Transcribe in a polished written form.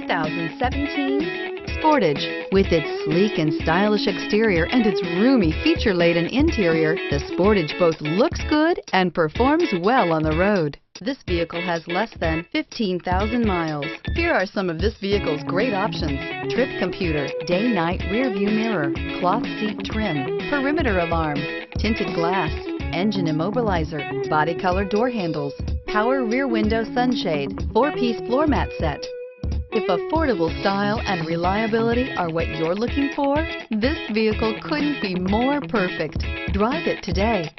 2017 Sportage. With its sleek and stylish exterior and its roomy feature-laden interior, the Sportage both looks good and performs well on the road. This vehicle has less than 15,000 miles. Here are some of this vehicle's great options: trip computer, day-night rear view mirror, cloth seat trim, perimeter alarm, tinted glass, engine immobilizer, body color door handles, power rear window sunshade, 4-piece floor mat set. If affordable style and reliability are what you're looking for, this vehicle couldn't be more perfect. Drive it today.